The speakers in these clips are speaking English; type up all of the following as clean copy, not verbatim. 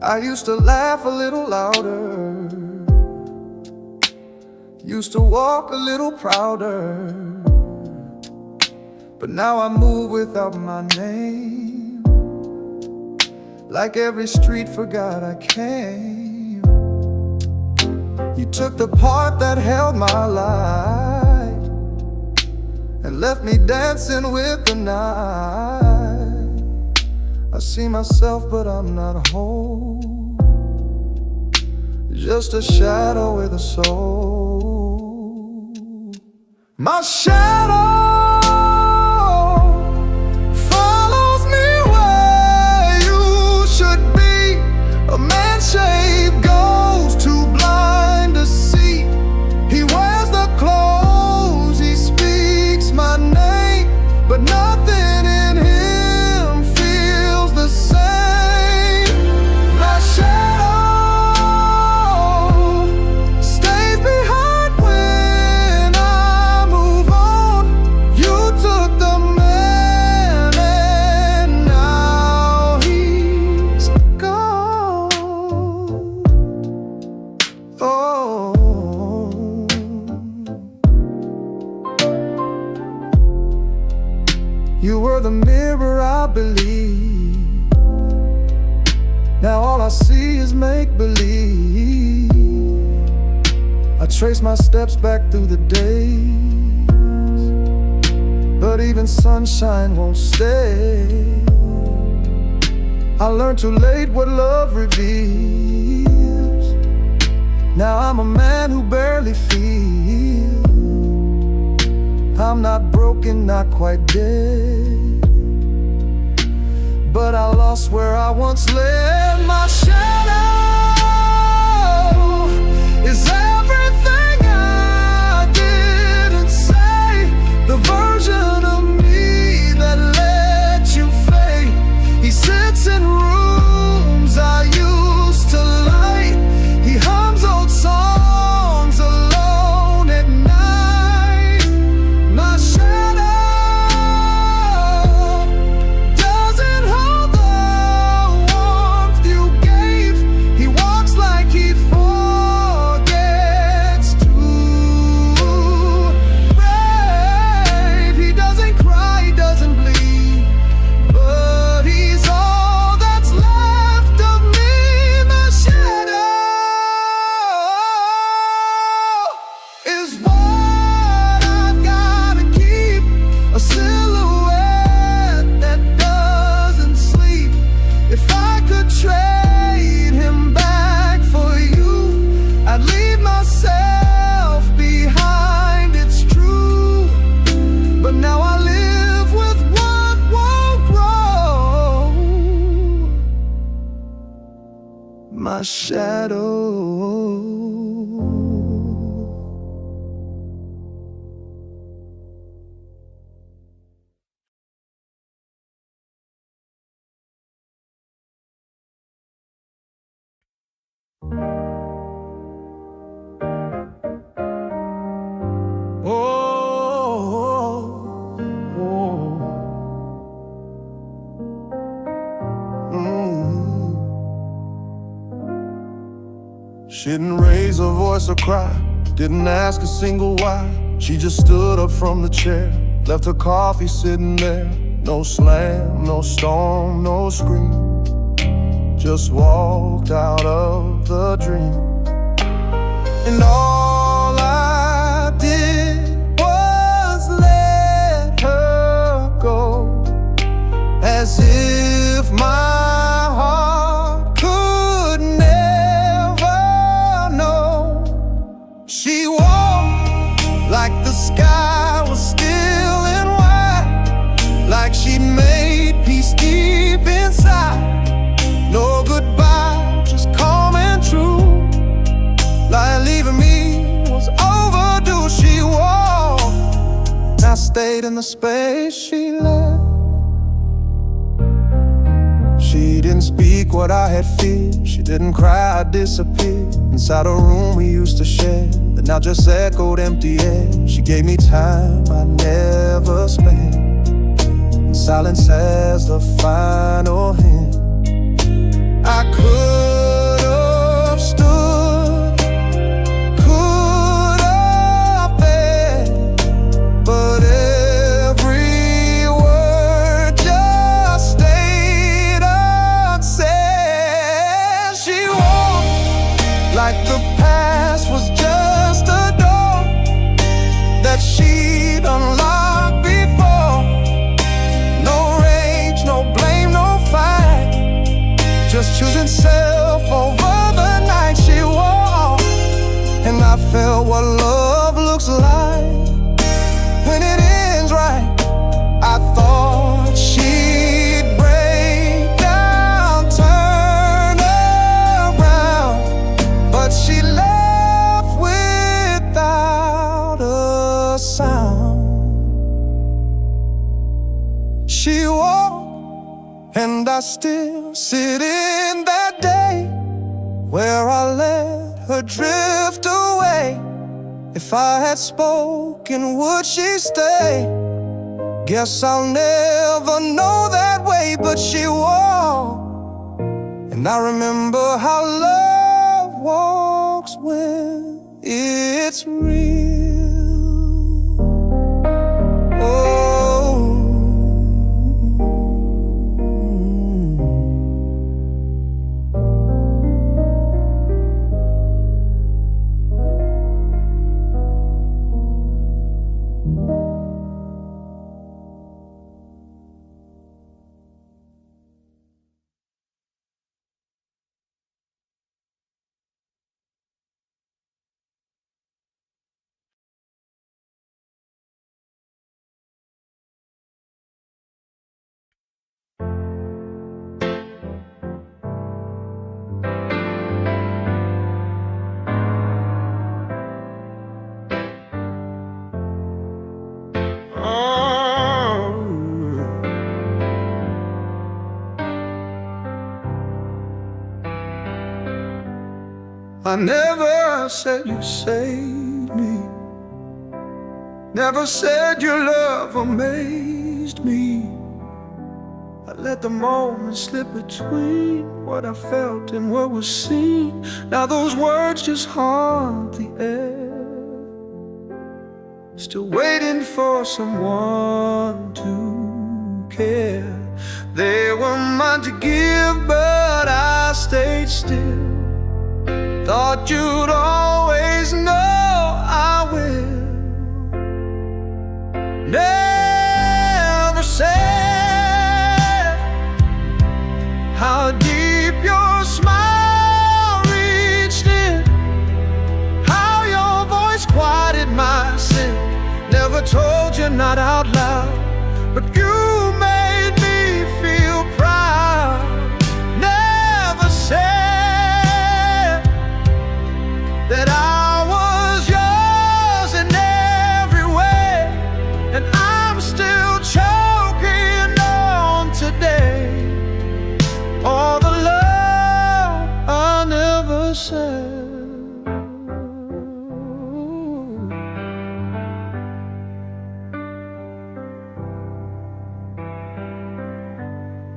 I used to laugh a little louder, used to walk a little prouder, but now I move without my name, like every street forgot I came. You took the part that held my light and left me dancing with the night. I see myself but I'm not whole, just a shadow with a soul. My shadow follows me where you should be. A man-shaped ghost too blind to see. He wears the clothes, he speaks my name, but nothing in him feels the same. My shadow stays behind when I move on. You took the man and now he's gone. Oh, you were the mirror I believe. Now all I see is make-believe. I trace my steps back through the days, but even sunshine won't stay. I learned too late what love reveals. Now I'm a man who barely feels. I'm not broken, not quite dead, but I lost where I once led. My shadow is everything I didn't say, the version of me that let you fade. He sits in rooms I used to light. He hums old songs alone at night. My shadow doesn't hold the warmth you gave. He walks like he forgets to brave. He doesn't cry, he doesn't bleed, but he's all that's left of me. My shadow is what I've gotta keep, a silhouette that doesn't sleep. If I could trade him back for you, I'd leave myself behind, it's true. But now I live with what won't grow. My shadow. She didn't raise her voice or cry, didn't ask a single why. She just stood up from the chair, left her coffee sitting there. No slam, no storm, no scream, just walked out of the dream. And all I did was let her go, as if my heart could never know. She walked like the sky was still and white, like she'd made peace deep inside. No goodbye, just calm and true, like leaving me was overdue. She walked, I stayed in the space she left. She didn't speak what I had feared, she didn't cry, I disappeared inside a room we used to share, that now just echoed empty air. She gave me time I never spent, silence as the final hint. I could I felt what love looks like when it ends right. I thought she'd break down, turn around, but she left without a sound. She walked, and I still sit in that day where I let her drift away. If I had spoken, would she stay? Guess I'll never know that way, but she walked, and I remember how love walks when it's real. I never said you saved me, never said your love amazed me. I let the moment slip between what I felt and what was seen. Now those words just haunt the air, still waiting for someone to care. They were mine to give, but I stayed still. Thought you'd always know I will. Never said how deep your smile reached in, how your voice quieted my sin. Never told you, not out loud, but you made me feel proud. Never said that I was yours in every way, and I'm still choking on today all the love I never said.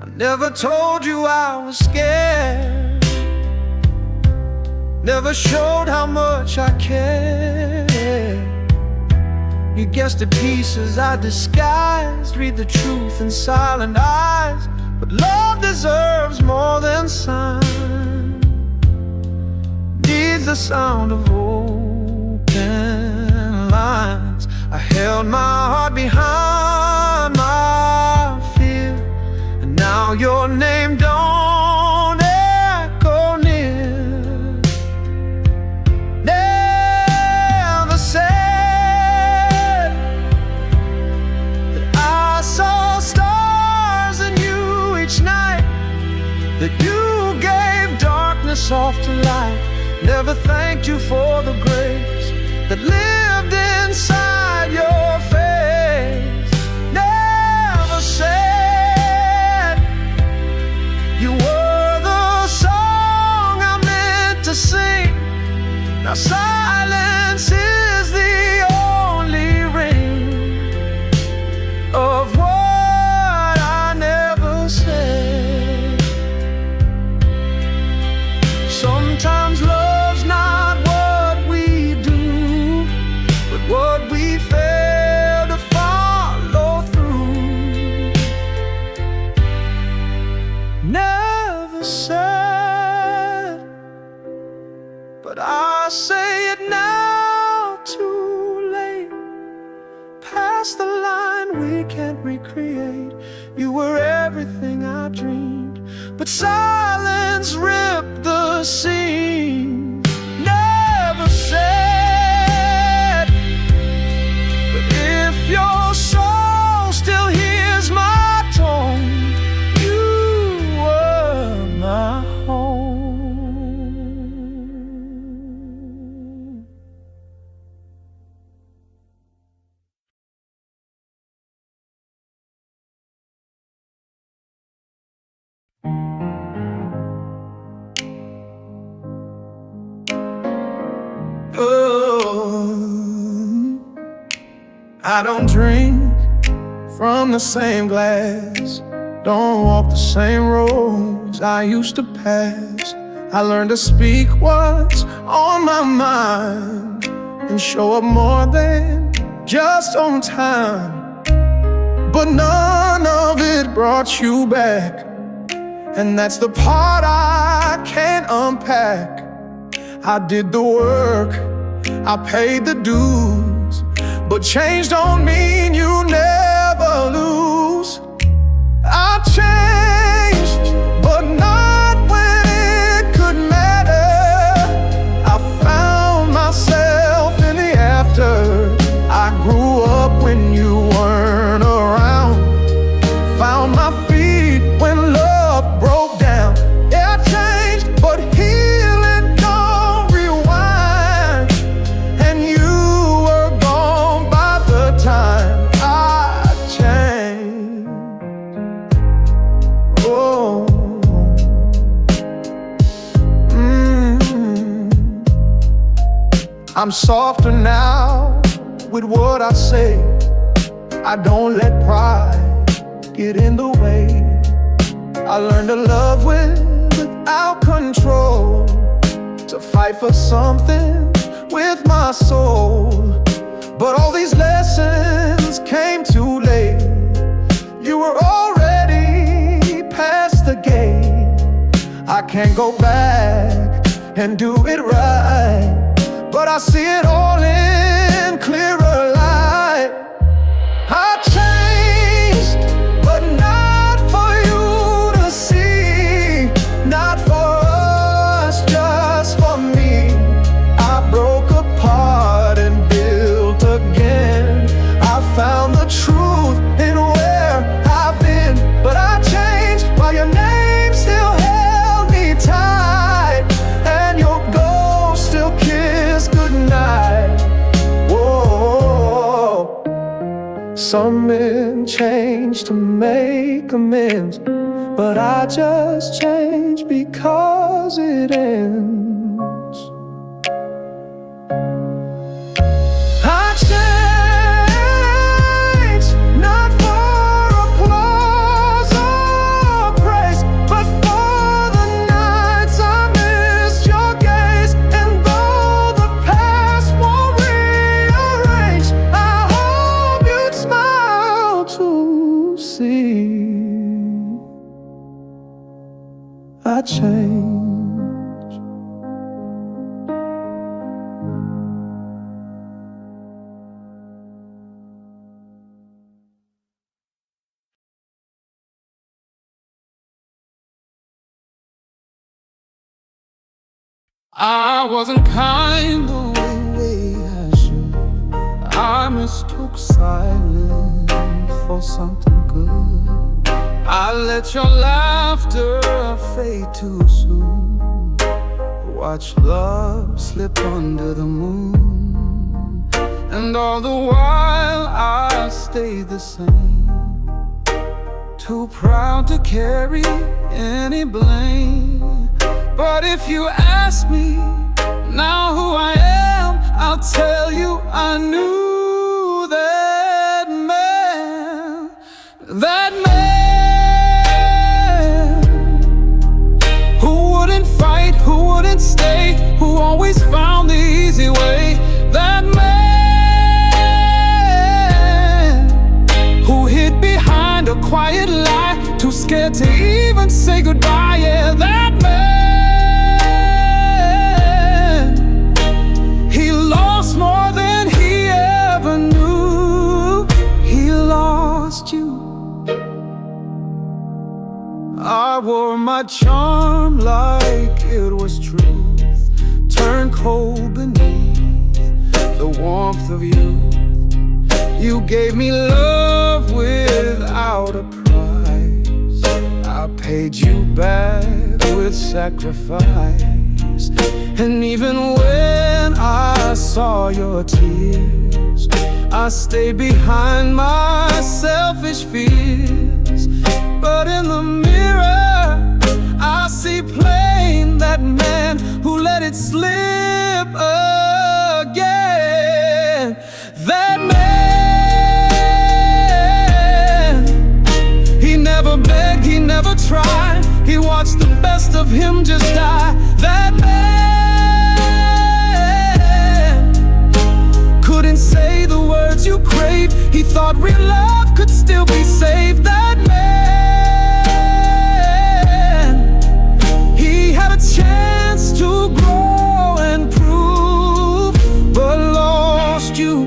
I never told you I was scared, never showed how much I cared. You guessed the pieces I disguised, read the truth in silent eyes. But love deserves more than signs, needs the sound of open lines. I held my heart behind my fear, and now your name don't echo near. That you gave darkness soft to light. Never thanked you for the grace that lived inside your face. Never said you were the song I meant to sing. Now silence is the only ring of what I never said. Sometimes love's not what we do, but what we fail to follow through. Never said, but I say it now, too late. Past the line we can't recreate. You were everything I dreamed, but silence ripped the seam. Never said Oh, I don't drink from the same glass, don't walk the same roads I used to pass. I learned to speak what's on my mind and show up more than just on time. But none of it brought you back, and that's the part I can't unpack. I did the work, I paid the dues, but change don't mean you never lose. I changed, but not when it could matter. I found myself in the after. I grew up when you weren't around, found my feet when love broke down. Yeah, I changed, but healing don't rewind, and you were gone by the time I changed. Oh, I'm softer now with what I say. I don't let pride get in the way. I learned to love without control, to fight for something with my soul. But all these lessons came too late. You were already past the gate. I can't go back and do it right, but I see it all in clearer light. I changed, but not for you to see, not for us, just for me. I broke apart and built again. I found the truth in where I've been, but I changed while your name still held me tight, and your ghost still kissed goodnight. Whoa, some men change to make amends, but I just change because it ends. I changed, not for applause or praise, but for the nights I missed your gaze. And though the past won't rearrange, I hope you'd smile to see I changed. I wasn't kind the way I should. I mistook silence for something good. I let your laughter fade too soon. Watch love slip under the moon, and all the while I stayed the same, too proud to carry any blame. But if you ask me now who I am, I'll tell you I knew that man. That man who wouldn't fight, who wouldn't stay, who always found the easy way. That man who hid behind a quiet lie, too scared to even say goodbye. Yeah, that man. He lost more than he ever knew. He lost you. I wore my charm like it was truth, turned cold beneath the warmth of you. You gave me love without a price. I paid you back with sacrifice. And even when I saw your tears, I stayed behind my selfish fears. But in the mirror, I see plain that man who let it slip away. of him just die. That man couldn't say the words you crave. He thought real love could still be saved. That man, he had a chance to grow and prove, but lost you.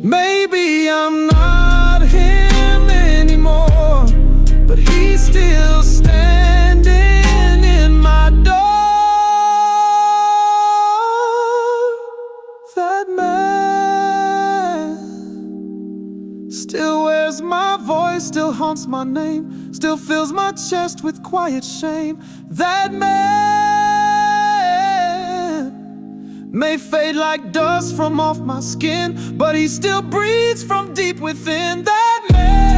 Maybe I'm not him anymore, but he's still standing in my door. That man still wears my voice, still haunts my name, still fills my chest with quiet shame. That man may fade like dust from off my skin, but he still breathes from deep within. That man